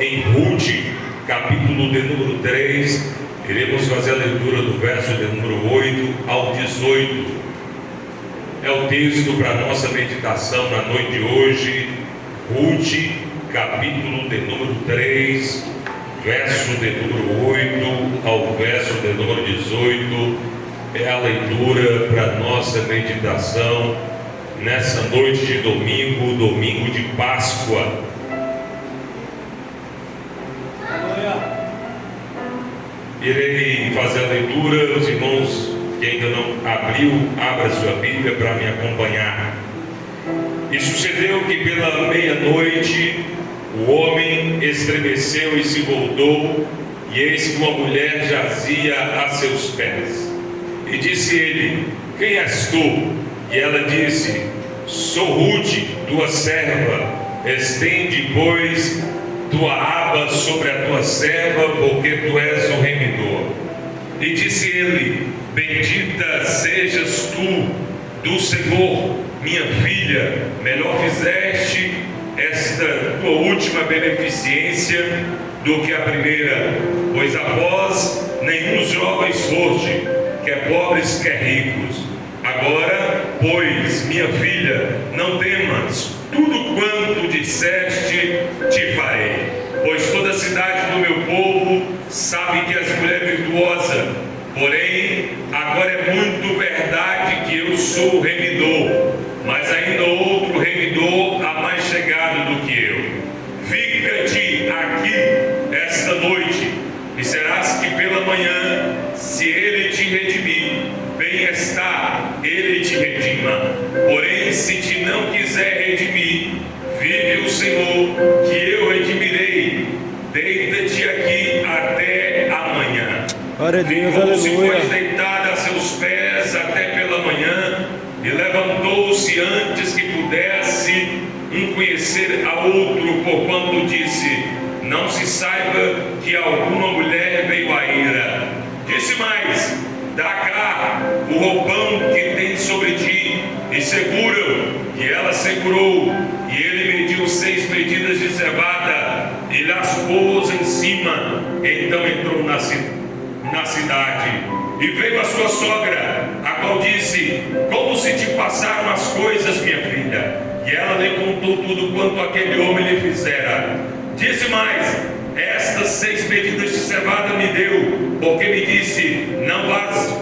em Ruth, capítulo de número 3, iremos fazer a leitura do verso de número 8 ao 18. É o texto para a nossa meditação na noite de hoje. Ruth, capítulo de número 3, verso de número 8 ao verso de número 18. É a leitura para a nossa meditação nessa noite de domingo, domingo de Páscoa. Irei fazer a leitura. Os irmãos que ainda não abriu, abra sua Bíblia para me acompanhar. E sucedeu que pela meia-noite o homem estremeceu e se voltou, e eis que uma mulher jazia a seus pés. E disse ele: quem és tu? E ela disse: sou Ruth, tua serva. Estende, pois, tua aba sobre a tua serva, porque tu és o remidor. E disse ele: bendita sejas tu do Senhor, minha filha, melhor fizeste esta tua última beneficência do que a primeira, pois após nenhum dos jovens foste, quer pobres, quer ricos. Agora, pois, minha filha, não temas, tudo quanto disseste te farei, pois toda a cidade do meu povo sabe que és mulher virtuosa. Porém, agora é muito verdade que eu sou o remidor, mas ainda outro remidor há mais chegado do que eu. Fica-te aqui esta noite, e serás que pela manhã, se ele te redimir, bem está, ele te redima. Porém, se te não quiser redimir, vive o Senhor, que eu redimirei. Deita-te aqui até amanhã. Ficou-se, pois, deitada a seus pés até pela manhã, e levantou-se antes que pudesse um conhecer a outro, porquanto disse: não se saiba que alguma mulher veio à ira. Disse mais: dá cá o roupão que tem sobre ti, e segura-o. E ela segurou, e ele mediu 6 medidas de cevada, e lhes pôs em cima. Então entrou na cidade, e veio a sua sogra, a qual disse: como se te passaram as coisas, minha filha? E ela lhe contou tudo quanto aquele homem lhe fizera. Disse mais: estas 6 medidas de cevada me deu, porque me disse: não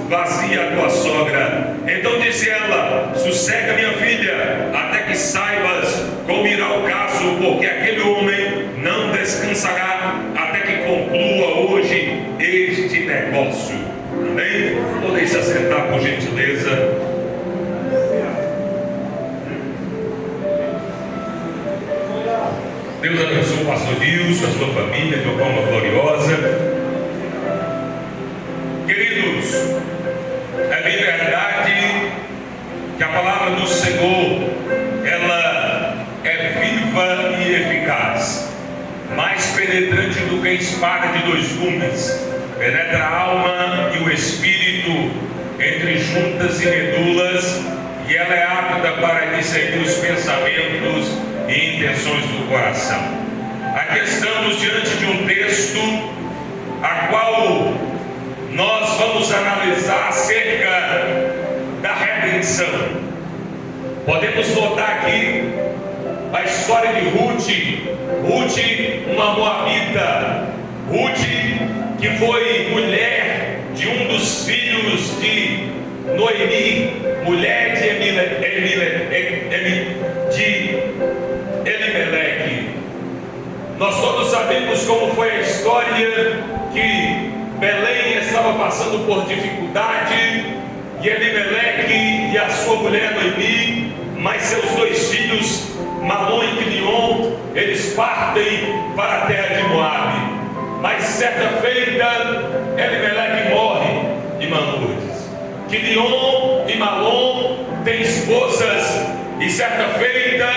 vazia a tua sogra. Então disse ela: sossega, minha filha, até que saibas como irá o caso, porque aquele homem não descansará até que conclua hoje este negócio. Amém? Podem se assentar, por gentileza. Deus abençoe o pastor Nilson, a sua família, de uma forma gloriosa. Queridos, é bem verdade que a palavra do Senhor, ela é viva e eficaz, mais penetrante do que a espada de 2 gumes, penetra a alma e o espírito, entre juntas e medulas, e ela é apta para discernir os pensamentos e intenções do coração. Aqui estamos diante de um texto a qual nós vamos analisar acerca da redenção. Podemos notar aqui a história de Ruth, uma moabita, Ruth que foi mulher de um dos filhos de Noemi, mulher de Elimeleque. Nós todos sabemos como foi a história, que Belém estava passando por dificuldade, e Elimeleque e a sua mulher Noemi, mais seus 2 filhos, Malom e Quilion, eles partem para a terra de Moabe. Mas certa feita, Elimeleque morre e Manudes. Quilion e Malom têm esposas, e certa feita,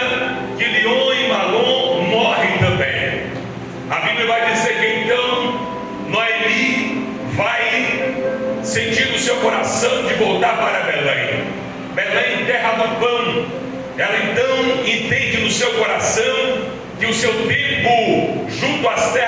Quilion e Malom morrem também. A Bíblia vai dizer que então Noemi vai sentir no seu coração de voltar para Belém. Belém, terra do pão. Ela então entende no seu coração que o seu tempo junto às terras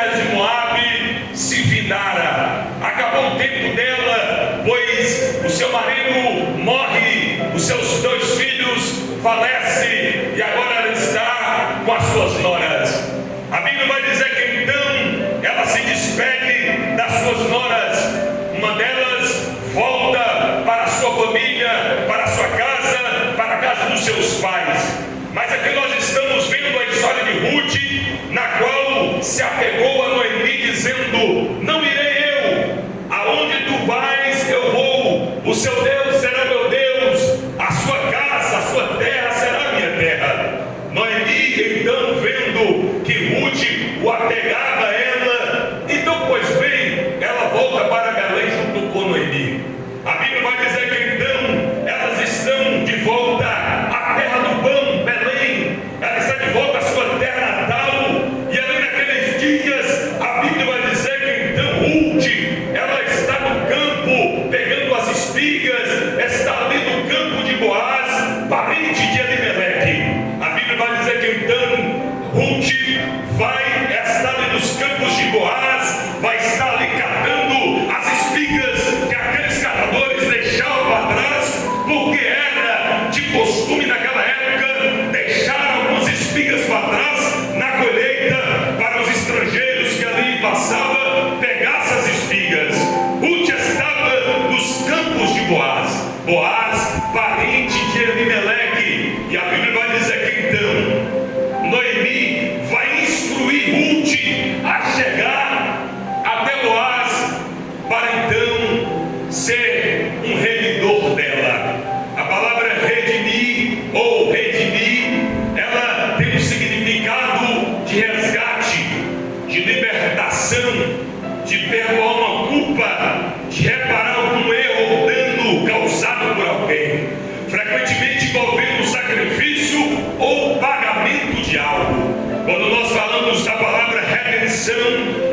os seus 2 filhos falecem e agora ela está com as suas noras. A Bíblia vai dizer que então ela se despede das suas noras. Uma delas volta para a sua família, para a sua casa, para a casa dos seus pais. Mas aqui nós estamos vendo a história de Ruth, na qual se apegou a Noemi dizendo: não irei eu, aonde tu vais eu vou, o seu Deus será meu Deus, a sua casa, a sua terra será minha terra. Noemi então, vendo que Ruth o apegava a ela, então, pois bem, ela volta para Belém junto com Noemi. A Bíblia vai dizer que então elas estão de volta à terra do pão, Belém. Ela está de volta à sua terra natal. E ali naqueles dias, a Bíblia vai dizer que então Ruth, ela está no campo pegando as espigas, está ali no campo de Boaz, parente de Elimeleque. A Bíblia vai dizer que então Ruth vai estar ali nos campos de Boaz, vai estar ali catando as espigas que aqueles catadores deixavam para trás, porque era de costume naquela época deixar algumas espigas para trás na colheita para os estrangeiros que ali passavam pegar essas espigas. Ruth estava nos campos de Boaz, Boaz, parente de Elimeleque, e a Bíblia vai dizer que então Noemi vai instruir Ruth a chegar até Boaz para então ser um remidor dela. A palavra redimir ou redimir, ela tem um significado de resgate, de libertação, de perdoar uma culpa, de reparar algum erro ou dano causado por alguém, frequentemente envolvendo sacrifício ou pagamento de algo. Quando nós falamos da palavra redenção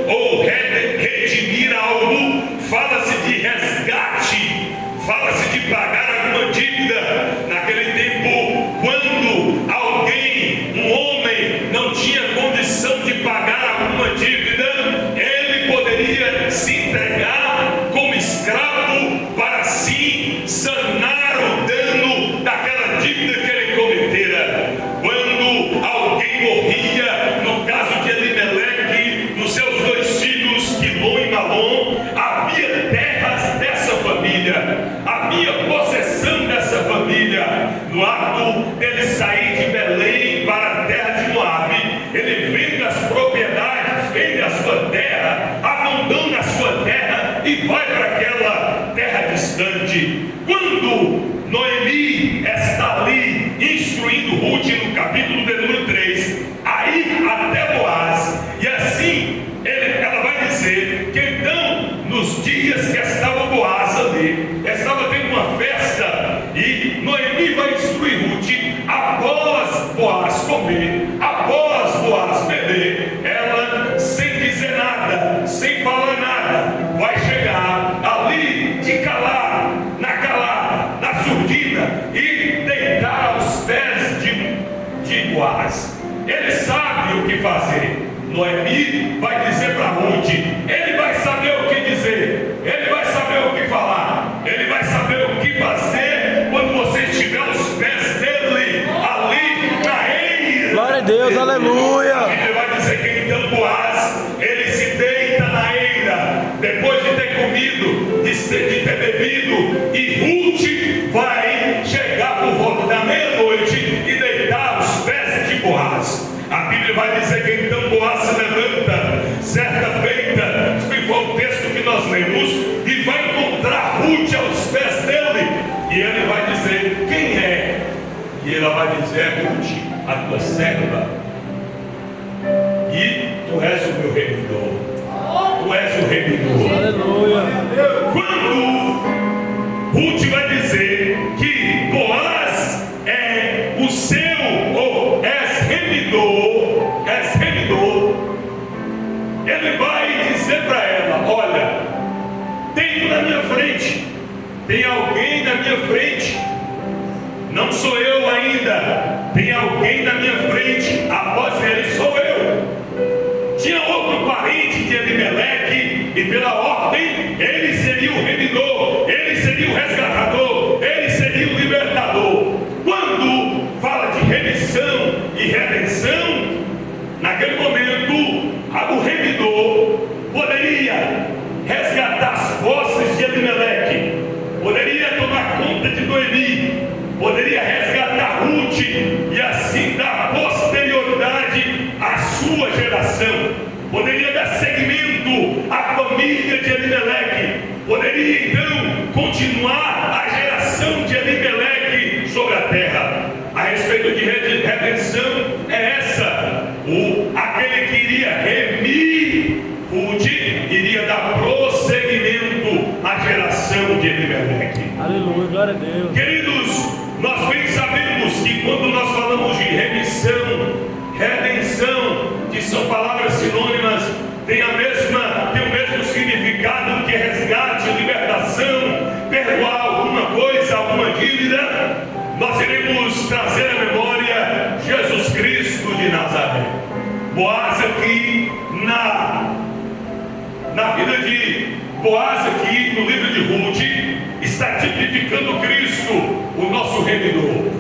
ou redimir algo, fala-se de resgate, fala-se de pagar alguma dívida. Naquele tempo, quando alguém, um homem, não tinha condição de pagar alguma dívida, ele poderia se entregar como escravo para assim sanar o dano daquela dívida que ele cometera. Quando alguém morria, no caso de Elimeleque, dos seus 2 filhos, Quilom e Malom, havia terras dessa família, havia possessão dessa família. No ato dele sair de Belém para a terra de Moabe, ele vende as propriedades, vende a sua terra, abandona a sua terra e vai para aquela terra distante. Quando Noemi está ali instruindo Ruth no capítulo de número 3, aí até Boaz, e assim ela vai dizer que então, nos dias que estava Boaz ali, estava tendo uma festa, e Noemi vai instruir Ruth, após Boaz comer, após Boaz beber, ela, sem dizer nada, sem falar nada, vai chegar ali de calar, na surdina, e deitar aos pés de Boaz. Ele sabe o que fazer. Noemi vai dizer para Ruth, ele vai saber o que dizer, ele vai saber o que falar, ele vai saber o que fazer quando você estiver aos pés dele, ali na eira. Glória a Deus, aleluia. Ele vai dizer que então Boaz, ele se deita na eira, depois de ter comido, de ter bebido, e Ruth vai chegar por volta da meia-noite e deitar aos pés de Boaz. A Bíblia vai dizer que então Boaz se levanta, certa feita, que foi o texto que nós lemos, e vai encontrar Ruth aos pés dele, e ele vai dizer: quem é? E ela vai dizer: Ruth, a tua serva, e tu és o meu remidor, tu és o remidor. Aleluia. Quando Ruth vai dizer que Boaz é o seu, ou és remidor, ele vai dizer para ela: olha, tenho na minha frente, tem alguém na minha frente, não sou eu ainda, tem alguém na minha frente, após ele sou eu. Tinha outro parente de Elimeleque, e pela ordem, ele seria o remidor, ele seria o resgatador, ele seria o libertador. poderia dar seguimento à família de Elimeleque, poderia então continuar a geração de Elimeleque sobre a terra. A respeito de redenção é essa: aquele que iria remir Ruth iria dar prosseguimento à geração de Elimeleque. Aleluia, glória a Deus. Queridos, nós bem sabemos que quando nós falamos de remissão, redenção, que são palavras sinônimas, tem o mesmo significado que resgate, libertação, perdoar alguma coisa, alguma dívida. Nós iremos trazer à memória Jesus Cristo de Nazaré. Boaz aqui na vida de Boaz aqui no livro de Ruth está tipificando Cristo, o nosso remidor.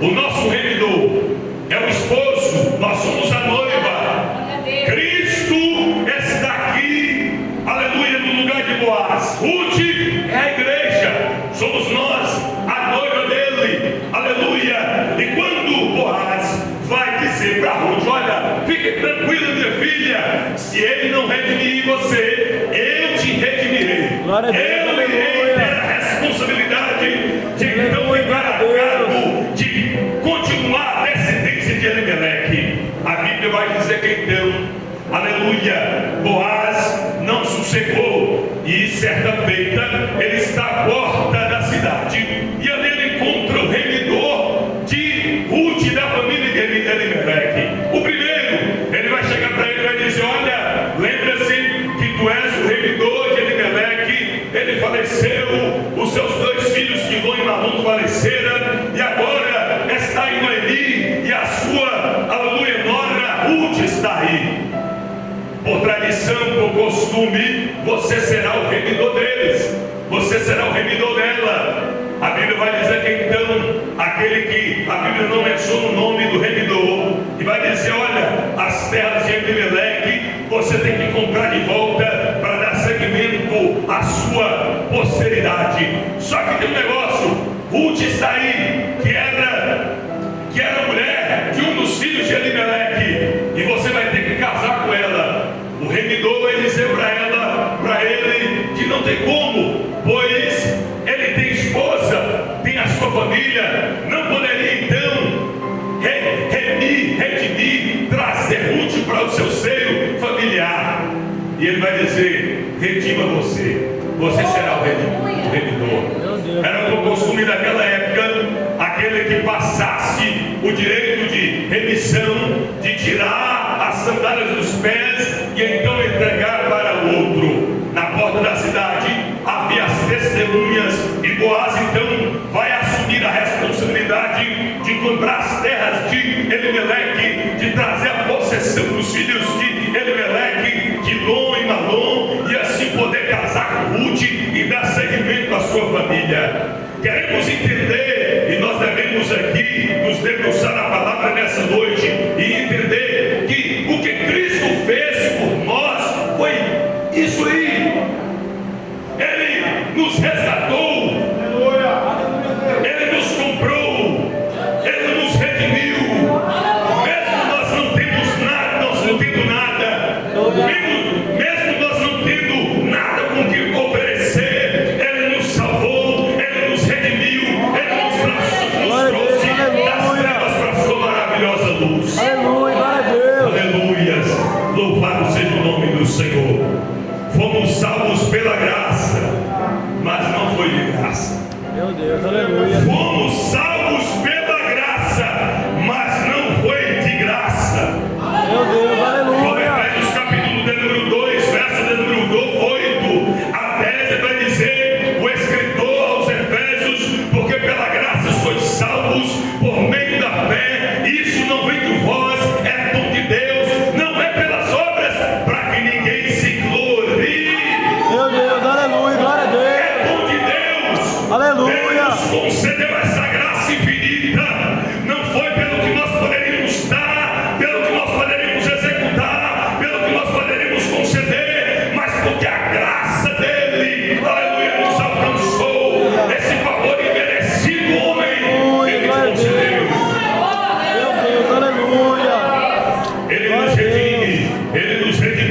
O nosso remidor é o esposo, nós somos a noiva. Cristo está aqui, aleluia, no lugar de Boaz. Ruth é a igreja, somos nós, a noiva dele, aleluia. E quando Boaz vai dizer para Ruth: olha, fique tranquila, minha filha, se ele não redimir você, eu te redimirei. Glória a Deus, eu irei ter a responsabilidade de então pegar a cargo de continuar a descendência de Elimeleque. A Bíblia vai dizer que então, aleluia, Boaz não sossegou, e certa feita ele está à porta da cidade, e ali ele encontra o remidor de Ruth, da família de Elimeleque. O primeiro, ele vai chegar para ele e vai dizer: olha, lembra-se que tu és o remidor de Elimeleque. Ele faleceu, os seus 2 filhos, Quilom e Malom, faleceram, e agora está aí Noemi, e a sua, aleluia, nora Ruth está aí. Por tradição, por costume, você será o remidor deles, você será o remidor dela. A Bíblia vai dizer que então, aquele que a Bíblia não menciona o nome do remidor, e vai dizer: olha, as terras de Elimeleque você tem que comprar de volta para dar seguimento à sua posteridade. Só que tem um negócio: Ruth está aí, que era mulher de um dos filhos de Elimeleque, e você vai ter que casar com ela. O remidor vai dizer para ele que não tem como, pois ele tem esposa, tem a sua família, não poderia então redimir, trazer Ruth para o seu seio familiar. E ele vai dizer: redima você será o remidor. Era o costume daquela época, aquele que passasse o direito de remissão, de tirar as sandálias dos pés e então entregar para o outro. Na porta da cidade havia as testemunhas, e Boaz então vai assumir a responsabilidade de comprar as terras de Elimeleque, de trazer a possessão dos filhos de Elimeleque, Quilom e Malom, e assim poder casar com Ruth e dar seguimento à sua família. Queremos entender, e nós devemos aqui nos debruçar na palavra nessa noite e entender que o que Cristo fez por nós foi isso aí. Ele nos resgatou, ele nos comprou, ele nos redimiu. Mesmo nós não temos nada, mesmo nós não tendo nada com que oferecer, ele nos salvou, ele nos redimiu, ele nos trouxe das trevas para a sua maravilhosa luz. Aleluias, louvado seja o nome do Senhor. Fomos salvos pela graça, mas não foi de graça. Meu Deus, aleluia. Fomos salvos pela graça, mas não foi de graça. Meu Deus, aleluia. Efésios capítulo de número 2, verso de número 8 a 10, vai dizer o escritor aos Efésios: porque pela graça sois salvos por meio da fé, isso não vem de vós, é dom de Deus, não é pelas obras, para que ninguém se glorie. Meu Deus, aleluia, glória a Deus. É dom de Deus. Aleluia. Ele nos concedeu essa graça infinita. Não foi pelo que nós poderíamos dar, pelo que nós poderíamos executar, pelo que nós poderíamos conceder, mas porque a graça dele, aleluia, nos alcançou. Esse favor imerecido, homem, ele nos concedeu. Meu Deus, aleluia. Ele nos redime, ele nos redimiu.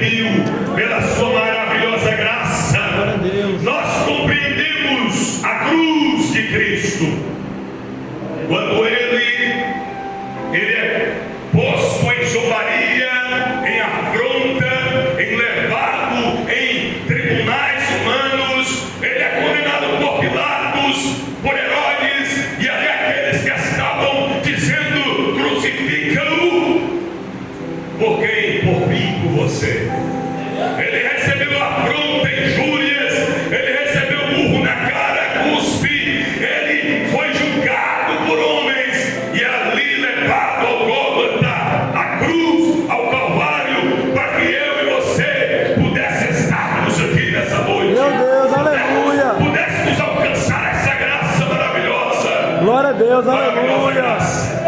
Deus, Maravilhosa aleluia. graça.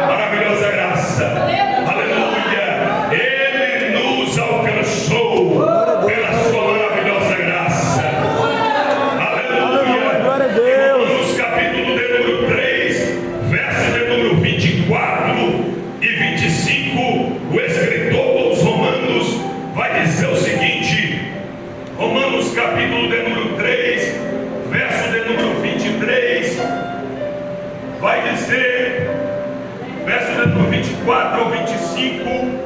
Maravilhosa graça. Aleluia. Ele nos alcançou pela sua maravilhosa graça. Aleluia. Glória a Deus. Romanos capítulo de número 3, verso de número 24 e 25, o escritor aos Romanos vai dizer o seguinte. Romanos capítulo de número 3, verso de número 23, vai dizer, verso de número 24 ao 25.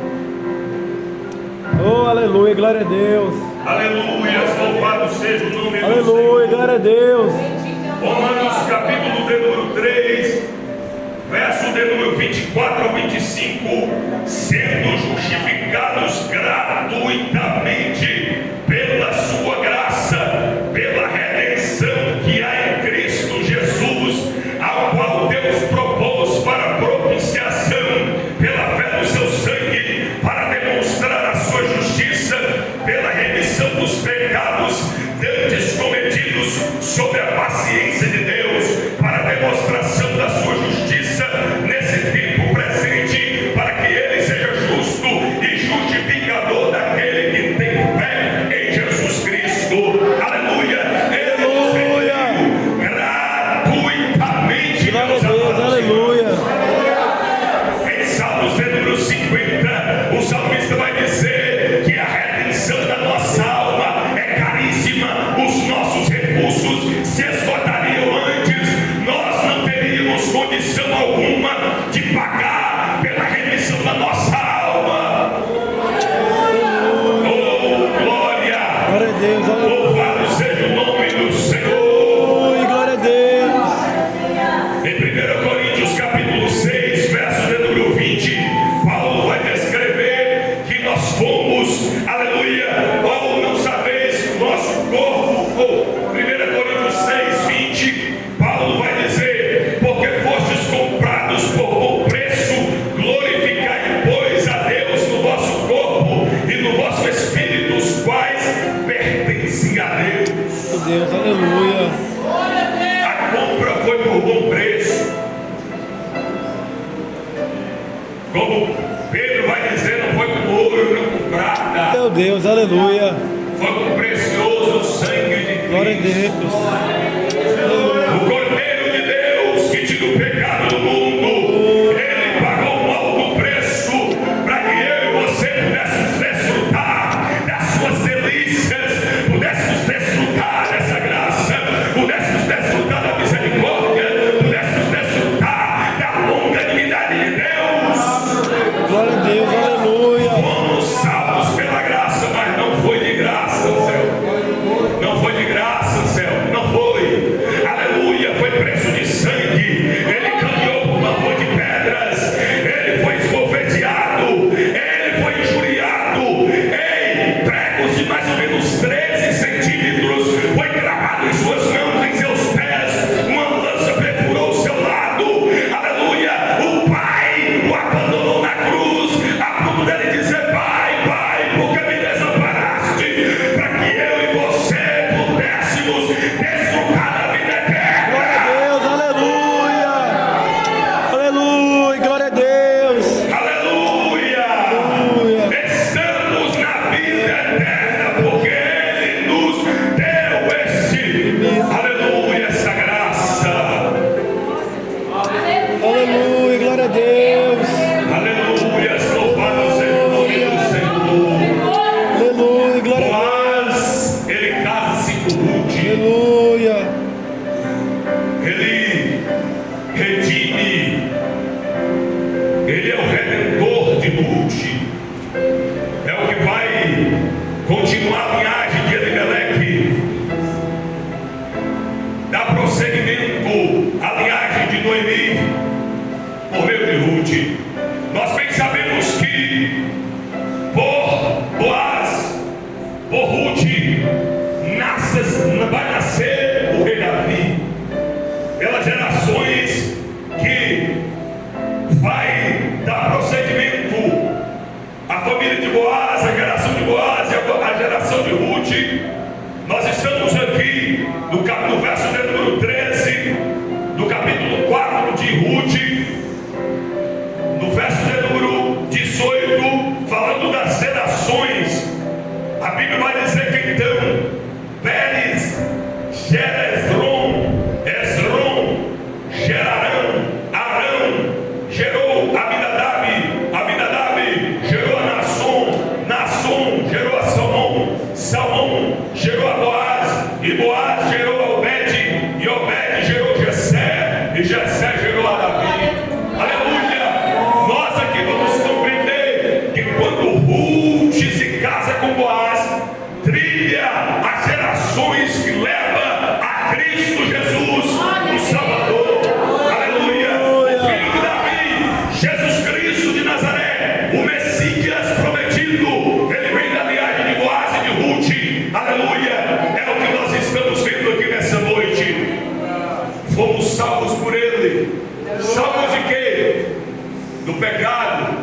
Oh, aleluia, glória a Deus. Aleluia, louvado seja o nome do Aleluia, Senhor. glória a Deus. Romanos capítulo de número 3, verso de número 24 ao 25, sendo justificados gratuitamente pela sua graça, pela redenção que há em Cristo Jesus, ao qual Deus propôs para propiciação pela fé no seu sangue, para demonstrar a sua justiça, pela remissão dos pecados dantes cometidos sob a paciência de Deus, para demonstração da sua justiça nesse tempo presente, para que ele seja justo e justificador daquele que tem fé em Jesus Cristo. Aleluia. Ele nos redimiu gratuitamente. Glória a meus Deus, amados aleluia. irmãos. Em Salmos de número 50, o salmista vai dizer que a redenção da nossa alma é caríssima, os nossos recursos se esgotariam antes, nós não teríamos condição alguma de pagar pela remissão da nossa alma. Oh, glória! Glória a Deus, aleluia. Louvado seja o nome do Senhor. Aleluia, glória a Deus. Em 1 Coríntios capítulo 6, verso de número 20, Paulo vai descrever que nós fomos, aleluia, ou não sabeis, nosso corpo, ou 1 Coríntios 6, 20, Paulo vai dizer, porque fostes comprados por bom preço, glorificai, pois, a Deus no vosso corpo e no vosso espírito, os quais pertencem a Deus. Meu Deus, aleluia. A compra foi por bom preço. Como Pedro vai dizer, não foi com ouro, não com prata, Meu Deus, aleluia. foi com o precioso sangue de Glória a Cristo. Deus. O Cordeiro de Deus que tira o pecado do mundo, ele pagou um alto preço para que eu e você pudéssemos desfrutar das suas delícias, pudéssemos desfrutar dessa graça, pudéssemos desfrutar da misericórdia, pudéssemos desfrutar da longanimidade de Deus. Glória a Deus, aleluia. Fomos salvos pela graça, mas não foi de graça, céu. Não foi de graça, céu. Não foi. Aleluia. Foi preço de sangue. Ele caminhou por uma rua de pedras. Ele foi esbofeteado. Ele foi injuriado. Ei, pregos de mais ou menos 13 centímetros. Foi cravado em suas mãos, em seus pés. Uma lança perfurou o seu lado. Aleluia. O Pai o abandonou na cruz, a ponto dele dizer: Pai, Pai, por que me desamparaste? Para que eu e você pudéssemos desfrutar da vida Glória a eterna. Deus, aleluia. Aleluia, glória a Deus. Aleluia. Aleluia. Estamos na vida eterna porque Ele nos deu aleluia, essa graça. Aleluia, glória a Deus. Aleluia, louvado seja o nome do Senhor. Aleluia, glória a Deus. Boaz, ele casa-se com Ruth. Aleluia. Ele redime, ele é o redentor de Ruth, é o que vai continuar a linhagem de Elimeleque, dá prosseguimento à linhagem de Noemi, por meio de Ruth. Nós bem sabemos que por Boaz, por Ruth, vai nascer o rei Davi, pelas gerações que vai dar prosseguimento à família de Boaz, a geração de Boaz e a geração de Ruth. Nós estamos aqui no verso de número 13 do capítulo 4 de pecado.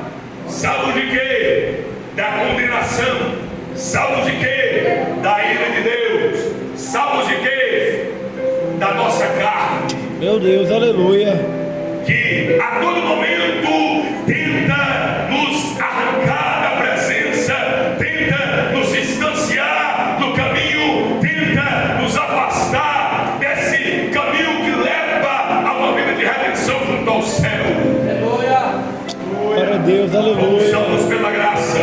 Salvos de quê? Da condenação. Salvos de quê? Da ira de Deus. Salvos de quê? Da nossa carne. Meu Deus, aleluia. Que a todo momento tenta nos arrancar da presença, tenta nos distanciar do caminho, tenta nos afastar desse caminho que leva a uma vida de redenção junto ao céu. Glória a Deus, aleluia. Somos pela graça,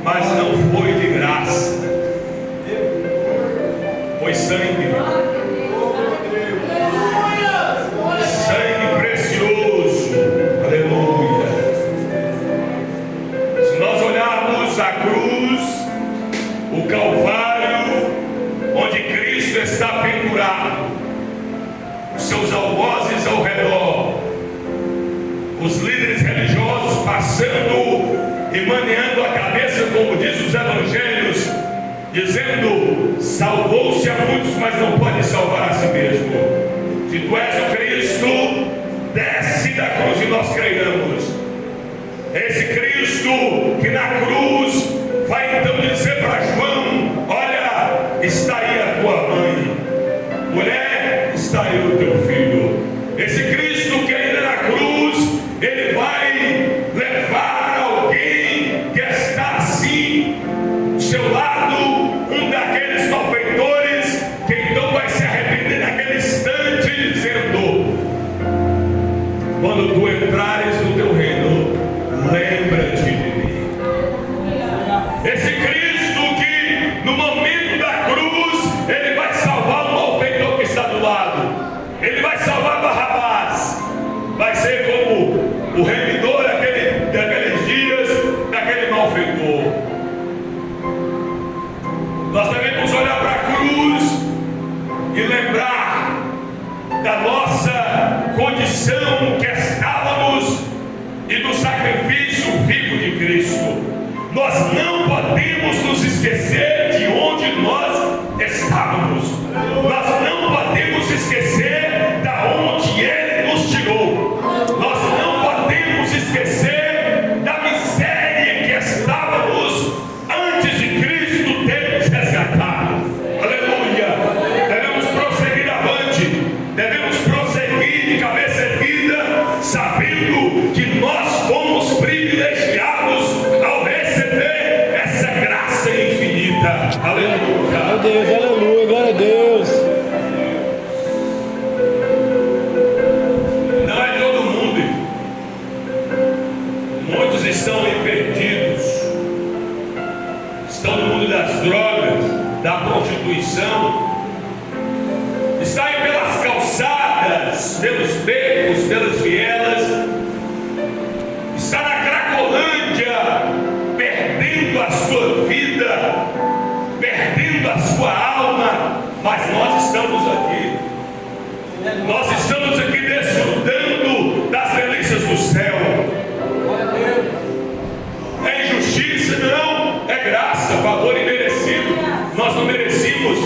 mas não foi de graça, foi sangue. Sangue precioso, aleluia. Se nós olharmos a cruz, o Calvário, onde Cristo está pendurado, os seus algozes ao redor, os líderes religiosos passando e maneando a cabeça, como diz os evangelhos, dizendo: salvou-se a muitos, mas não pode salvar a si mesmo. Se tu és o Cristo, desce da cruz e nós creiamos. Esse Cristo que na cruz vai então dizer para João: olha, está aí a tua mãe, mulher, está aí o teu filho. Esse Cristo que ainda na cruz, ele vai levar alguém que está assim do seu lado, um daqueles malfeitores, que então vai se arrepender naquele instante, dizendo: quando tu entrares no teu reino, lembra-te de mim. Esse Cristo que no momento da cruz, ele vai salvar o malfeitor que está do lado, ele vai salvar Barrabás, vai ser como o remidor daqueles dias, daquele malfeitor. Nós também vamos olhar para a cruz e lembrar da nossa condição que estávamos e do sacrifício vivo de Cristo. Nós não podemos nos esquecer de onde nós estávamos. Nós não podemos esquecer da onde Ele nos tirou. Nós não podemos esquecer da miséria que estávamos antes de Cristo ter nos resgatado. Aleluia! Devemos prosseguir avante, devemos prosseguir de cabeça erguida, sabendo que nós fomos privilegiados ao receber essa graça infinita. Aleluia! Meu Deus, aleluia, glória a Deus. Não é todo mundo. Muitos estão aí perdidos. Estão no mundo das drogas, da prostituição. Estão aí pelas calçadas, pelos becos, pelas vielas. Está na Cracolândia, perdendo a sua vida, perdendo a sua alma. Mas nós estamos aqui. Nós estamos aqui desfrutando das delícias do céu. É injustiça? Não. É graça, favor imerecido. Nós não merecemos,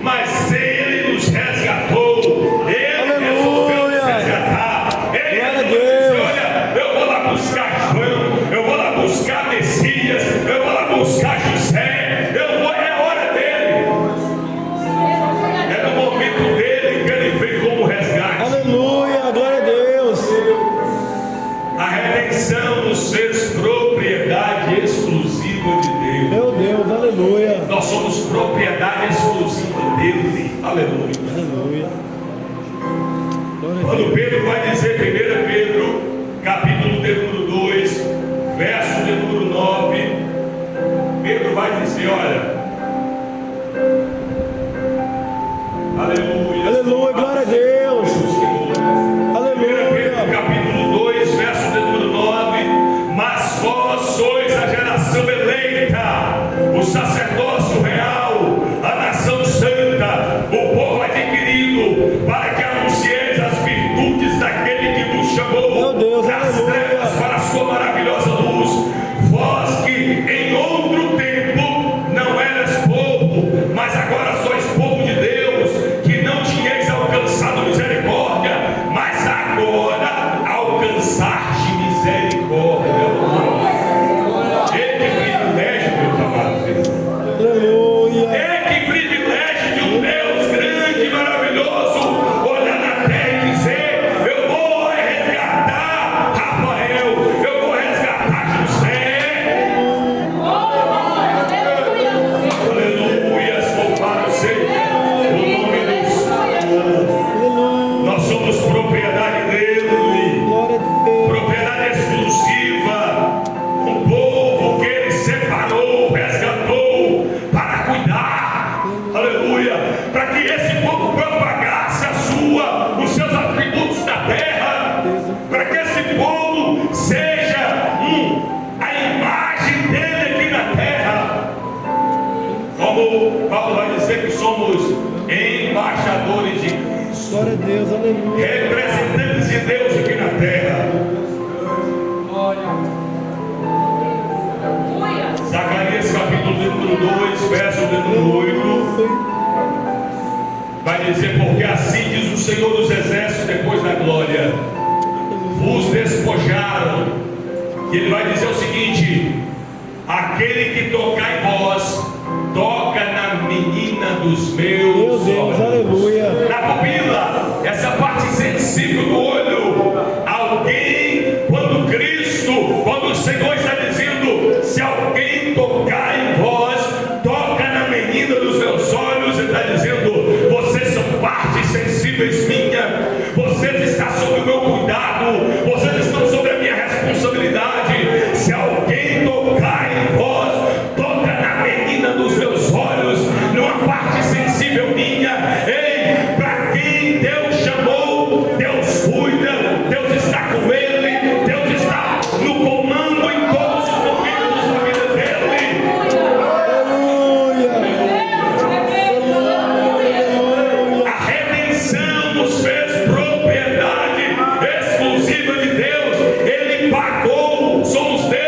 mas Ele nos resgatou. Ele resolveu nos resgatar. Ele resolveu dizer: olha, eu vou lá buscar João, eu vou lá buscar Messias, eu vou lá buscar José, é hora dele. É no momento dele que ele veio como resgate. Aleluia, glória a Deus. A redenção nos fez propriedade exclusiva de Deus. Meu Deus, aleluia. Nós somos propriedade exclusiva dele. Aleluia. Aleluia. Glória a Quando Deus. Pedro vai dizer, 1 Pedro, capítulo de número 2, verso de número 9, Pedro vai dizer: olha, aleluia. Aleluia, glória a Deus. Aleluia. Capítulo 2, verso de número 9: mas vós sois a geração eleita, o sacerdócio real, a nação santa, o povo adquirido, para que anuncieis as virtudes daquele que nos chamou Meu Deus, das aleluia. trevas para a sua maravilhosa luz. Vós que em outro tempo não erais Glória a Deus, aleluia. representantes de Deus aqui na terra. Zacarias capítulo número 2, verso número 8, vai dizer: porque assim diz o Senhor dos Exércitos depois da glória, vos despojaram. E ele vai dizer o seguinte: aquele que tocar em vós, toca na menina dos meus Meu Deus, olhos. aleluia. Na pupila, essa parte sensível do olho. Alguém, quando Cristo, quando o Senhor está dizendo: se alguém tocar em vós, toca na menina dos meus olhos, ele está dizendo: vocês são partes sensíveis minha, vocês estão sob o meu cuidado, vocês estão sob a minha responsabilidade. Se alguém tocar em vós, toca na menina dos meus olhos, numa parte sensível minha. Ei, para quem Deus chamou, Deus cuida, Deus está com ele, Deus está no comando em todos os momentos da vida dele. A redenção nos fez propriedade exclusiva de Deus. Ele pagou, somos dele.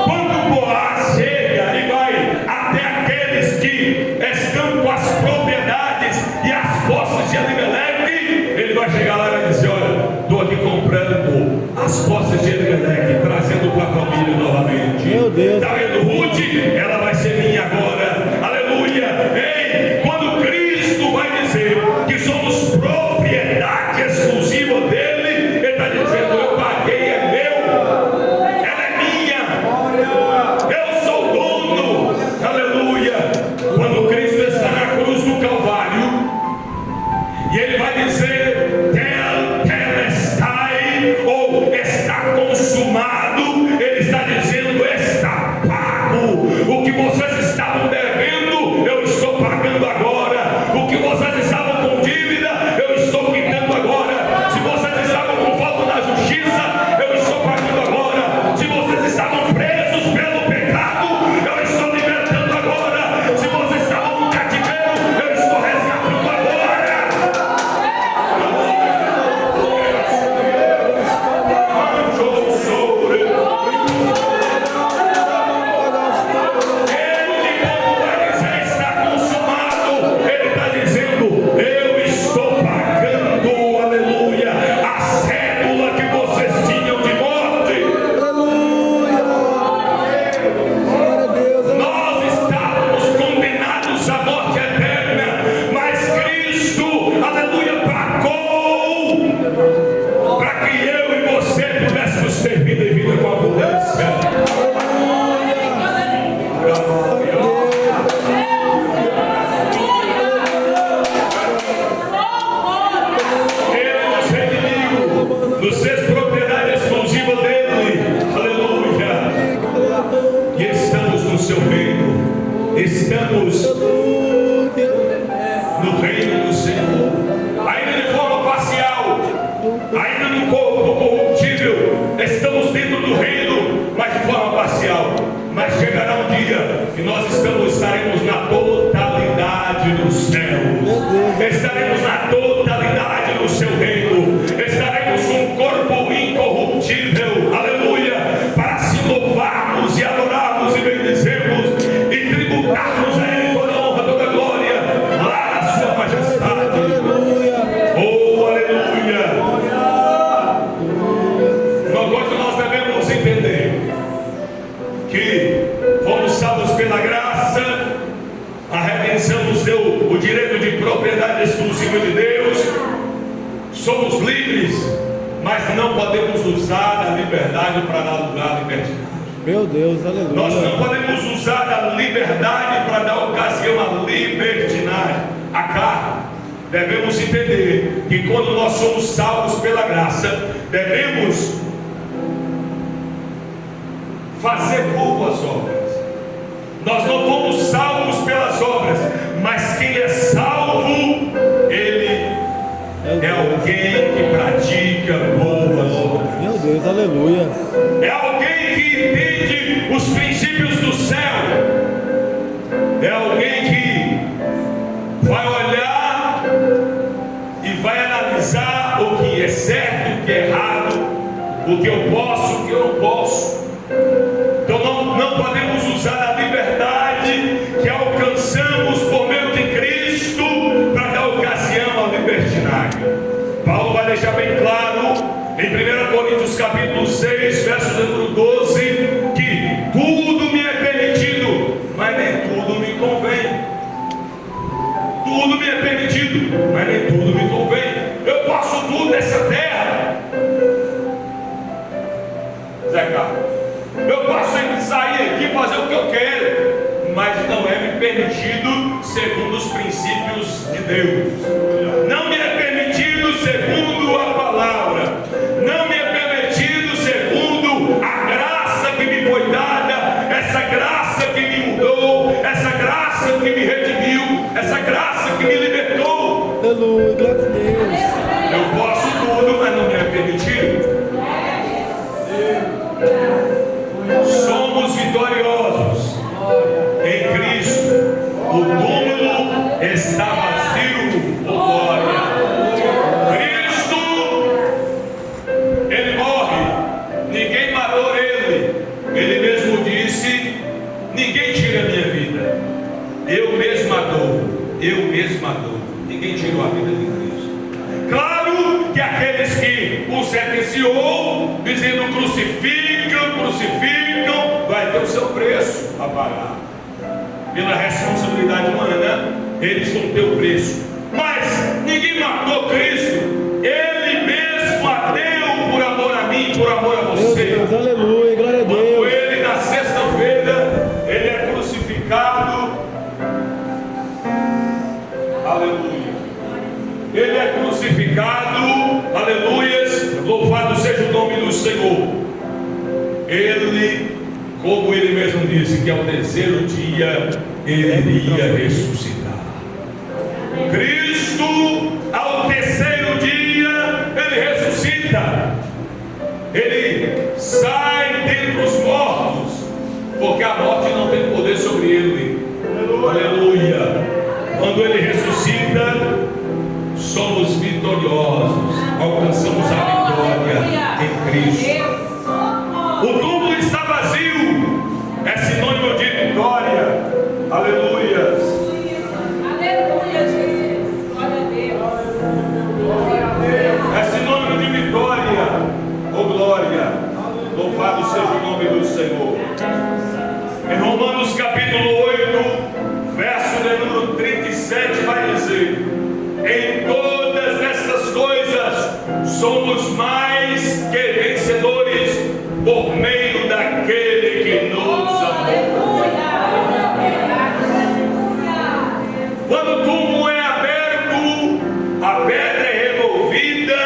Quando Boaz chega e vai até aqueles que estão com as propriedades e as posses de Elimelec, ele vai chegar lá e vai dizer: olha, estou aqui comprando as posses de Elimelec, trazendo para a família novamente. Meu Deus. Está vendo Ruth? Ela vai ser minha agora. Aleluia. Ei, quando Cristo vai dizer que somos propriedade exclusiva dele, ele está dizendo: eu paguei, é meu, ela é minha, eu sou dono. Aleluia. Quando Cristo está na cruz do Calvário, e ele vai dizer: Telestai, ou está consumado, ele está dizendo: está pago. O que vocês estavam devendo, eu estou pagando agora. O que vocês estavam com dívida, eu estou quitando agora. Se vocês estavam com falta na justiça, eu estou pagando agora. Se vocês estavam presos pelo pecado, eu estou libertando agora. Se vocês estavam no cativeiro, eu estou resgatando agora. Eu sou ele, quando vai dizer está consumado, ele está dizendo: eu estou pagando, aleluia, a cédula que vocês tinham de morte. Aleluia. Glória a Deus. Nós estávamos condenados à morte eterna, mas Cristo, aleluia, pagou para que eu e você pudéssemos ter vida e vida com abundância. Ele nos redimiu, nos fez propriedade exclusiva dele. Aleluia. E estamos no seu reino. Estamos no reino do Senhor. Ainda de forma parcial, ainda no corpo corruptível, estamos dentro do reino, mas de forma parcial. Mas chegará um dia que nós estaremos na totalidade do céu. Estaremos na totalidade do seu reino. Estaremos com um corpo incorruptível. Aleluia. Para se louvarmos e adorarmos e bendizermos e tributarmos a Ele toda a honra, toda a glória, lá na sua majestade. Oh, aleluia. Uma coisa nós devemos entender: que fomos salvos pela graça, a redenção nos deu o direito de propriedade exclusiva de Deus, somos livres, mas não podemos usar a liberdade para dar lugar à libertinagem. Meu Deus, aleluia. Nós não podemos usar a liberdade para dar ocasião à libertinagem, à carne. Devemos entender que quando nós somos salvos pela graça, devemos fazer boas obras. Nós não fomos salvos pelas obras, mas quem é salvo, ele é alguém que pratica boas obras. Meu Deus, aleluia. É alguém que entende os princípios do céu. É alguém que vai olhar bem claro em 1 Coríntios capítulo 6, verso número 12, que tudo me é permitido, mas nem tudo me convém. Tudo me é permitido, mas nem tudo me convém. Eu posso tudo nessa terra, Zé Carlos. Eu posso sair aqui e fazer o que eu quero, mas não é me permitido segundo os princípios de Deus. Não me é permitido segundo a palavra. Não me é permitido segundo a graça que me foi dada, essa graça que me mudou, essa graça que me redimiu, essa graça que me libertou. Aleluia, glória a Deus. Eu posso tudo, mas não me é permitido. Somos vitoriosos em Cristo. O túmulo está vazio, oh glória. Cristo, Ele morre, ninguém matou Ele. Ele mesmo disse: ninguém tira a minha vida, eu mesmo a dou. Ninguém tirou a vida de Cristo. Claro que aqueles que o sentenciou, dizendo crucificam, vai ter o seu preço a pagar. Pela responsabilidade humana, eles vão ter o preço. Mas ninguém matou Cristo. Ele mesmo a deu por amor a mim, por amor a você. Meu Deus, aleluia, glória a Quando Deus. ele, na sexta-feira, ele é crucificado. Aleluia. Ele é crucificado. Aleluias. Louvado seja o nome do Senhor. Ele, como ele mesmo disse, que ao terceiro dia ele iria ressuscitar. Cristo, ao terceiro dia, ele ressuscita. Ele sai dentre os mortos, porque a morte não tem poder sobre ele. Aleluia. Quando ele ressuscita, somos vitoriosos, alcançamos a vitória em Cristo. O túmulo está vazio, é sinônimo de vitória. Aleluia. Aleluia, Jesus. Glória a Deus. É sinônimo de vitória. Oh glória. Louvado seja o nome do Senhor. Em Romanos capítulo 8, verso de número 37, vai dizer: em todas estas coisas somos mais que vencedores por meio daquele que nos amou. Quando o túmulo é aberto, a pedra é removida.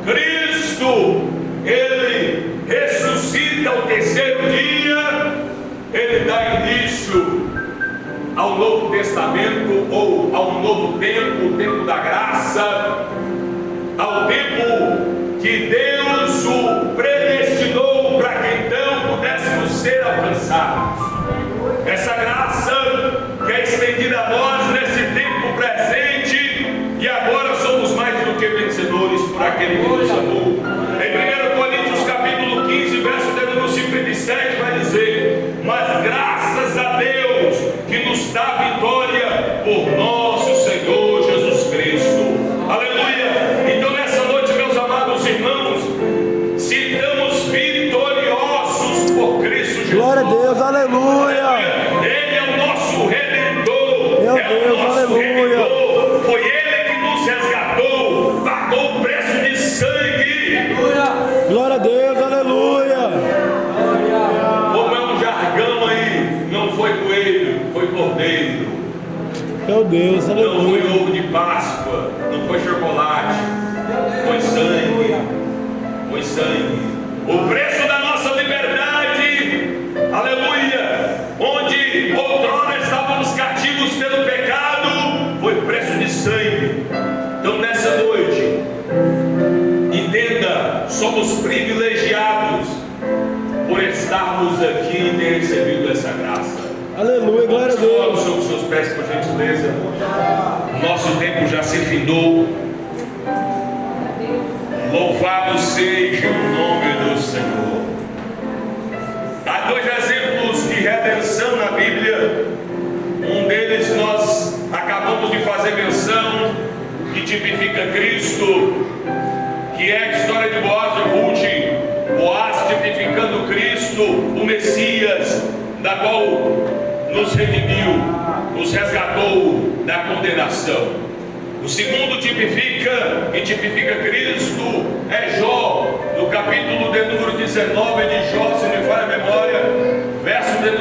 Cristo, ele ressuscita ao terceiro dia. Ele dá início ao Novo Testamento, ou ao novo tempo, o tempo da graça, ao tempo que Deus o predestinou para que então pudéssemos ser alcançados. Essa graça que é estendida a nós nesse tempo presente, e agora somos mais do que vencedores por aquele que nos amou. Em 1 Coríntios capítulo 15, verso de número 57, vai dizer: mas graças a Deus que nos dá vitória por nosso Senhor Jesus Cristo. Aleluia. Então nessa noite, meus amados irmãos, se estamos vitoriosos por Cristo Jesus. Glória a Deus, aleluia. Ele é o nosso Redentor. Meu É o Deus, nosso aleluia. Redentor. Foi Ele que nos resgatou, pagou o preço de sangue. Glória a Deus, aleluia. Como é um jargão aí, não foi coelho, foi cordeiro. Meu Deus, Não foi aleluia. ovo de Páscoa, não foi chocolate, foi sangue. Foi sangue. O preço da nossa liberdade, aleluia, onde outrora estávamos cativos pelo pecado, foi preço de sangue. Então nessa noite, entenda, somos privilegiados por estarmos aqui e ter recebido essa graça. Aleluia, glória a Coloque Deus. sobre os seus pés, por gentileza. Nosso tempo já se findou. Louvado seja o nome do Senhor. Há dois exemplos de redenção na Bíblia. Um deles nós acabamos de fazer menção, que tipifica Cristo, a qual nos redimiu, nos resgatou da condenação. O segundo tipifica Cristo, é Jó, no capítulo de número 19 de Jó, se me falha a memória, verso de